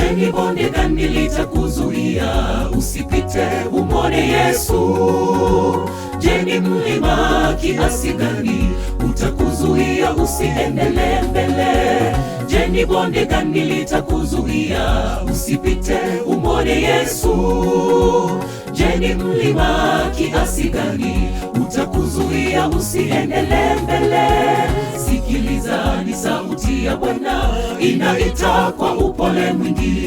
Je, ni bonde gani litakuzuia usipite umwone Yesu? Je, ni mlima kiasi gani utakuzuia usiendelee mbele? Je, ni bonde gani litakuzuia usipite umwone Yesu? Je, ni mlima kiasi gani utakuzuia usiendelee mbele? Sikiliza, ni sauti ya Bwana inaita kwa upole mwingi.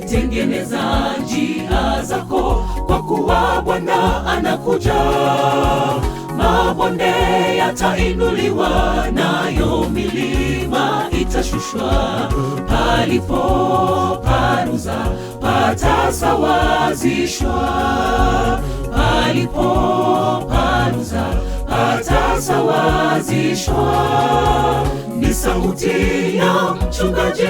Tengeneza njia zako, kwa kuwa Bwana anakuja. Mabonde yatainuliwa, nayo milima itashushwa. Palipo paruza patasawazishwa. Palipo paruza patasawazishwa. Ni sauti ya mchungaji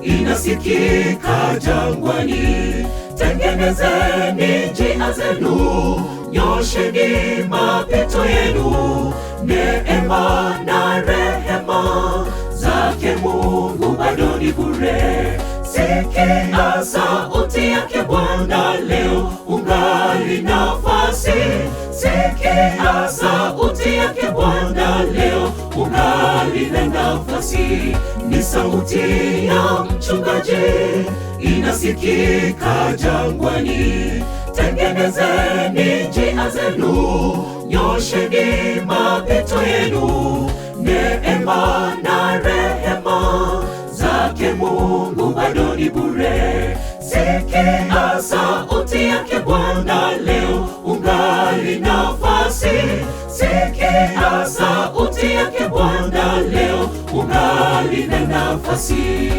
inasikika jangwani. Tengenezeni njia zenu, nyosheni mapito yenu. Neema na rehema zake Mungu bado ni bure. Sikia sauti yake Bwana, leo ungali nafasi. Sikia sauti yake Bwana, leo ungali na nafasi. Ni sauti ya mchungaji inasikika jangwani. Tengenezeni njia zenu, nyosheni mapito yenu. Neema na rehema zake Mungu bado ni bure. Sikia sauti yake Bwana, leo ungali nafasi. Sikia sauti yake Bwana, leo ungali na nafasi.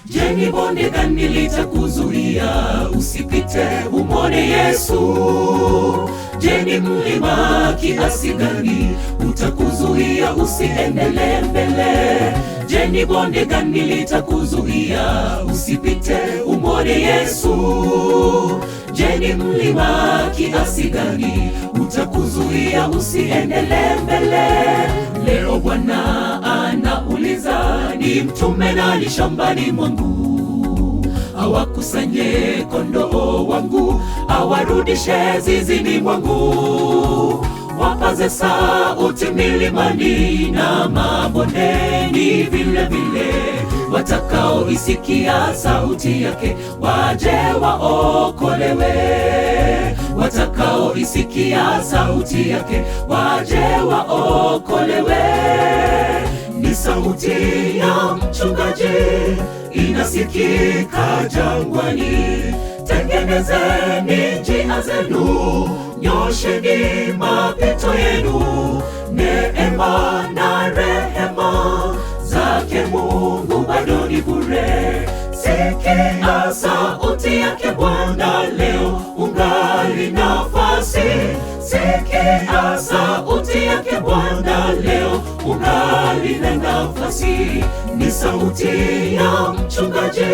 Je, ni bonde gani litakuzuia usipite umwone Yesu? Je, ni mlima kiasi gani utakuzuia usiendelee mbele? Je, ni bonde gani litakuzuia usipite umwone Yesu? Je, ni mlima kiasi gani utakuzuia usiendelee mbele? Leo Bwana anauliza, ni mtume nani shambani mwangu? Awakusanye kondoo wangu, awarudishe zizini mwangu. Wapaze sauti milimani na mabondeni vile vile. Watakaoisikia sauti yake waje waokolewe. Watakaoisikia sauti yake waje waokolewe. Ni sauti ya mchungaji inasikika jangwani. Tengenezeni njia zenu, nyosheni mapito yenu. Neema na rehema zake Mungu bado ni bure. Sikia sauti yake Bwana, leo ungali nafasi. Sikia sauti yake Bwana, leo ungali na nafasi. Ni sauti ya mchungaji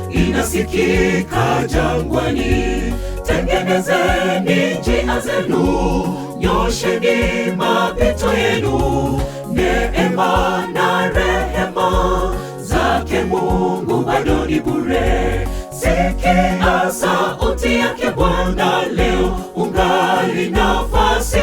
inasikika jangwani. Tengenezeni njia zenu, nyosheni mapito yenu. Neema na rehema zake Mungu bado ni bure. Sikia sauti yake Bwana, leo ungali nafasi.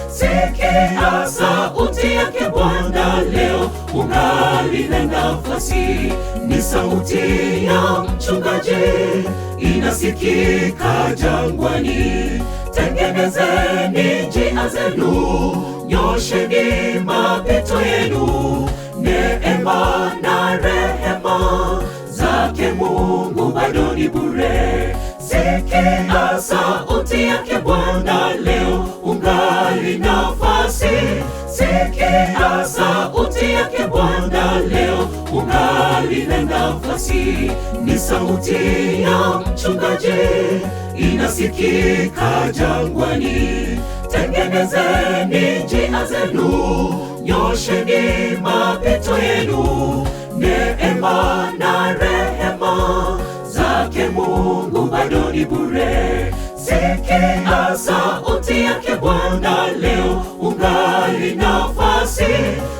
Sikia sauti yake Bwana, leo ungali na nafasi. Ni sauti ya mchungaji inasikika jangwani. Tengenezeni njia zenu, nyosheni mapito yenu. Neema na rehema zake Mungu bado ni bure. Sikia sauti yake Bwana, leo ungali nafasi. ungali na nafasi. Ni sauti ya mchungaji inasikika jangwani. Tengenezeni njia zenu, nyosheni mapito yenu. Neema na rehema zake Mungu bado ni bure. Sikia sauti yake Bwana, leo ungali nafasi.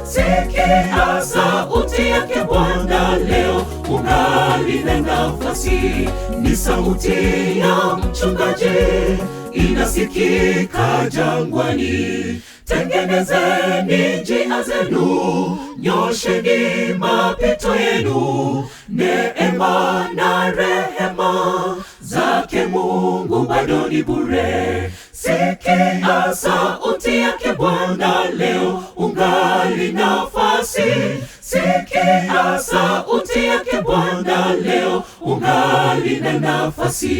Sikia sauti yake Bwana, leo ungali na nafasi. Ni sauti ya mchungaji inasikika jangwani. Tengenezeni njia zenu, nyosheni mapito yenu. Neema na rehema zake Mungu bado ni bure. Sikia sauti yake Bwana, leo ungali nafasi. Sikia sauti yake Bwana, leo ungali na nafasi.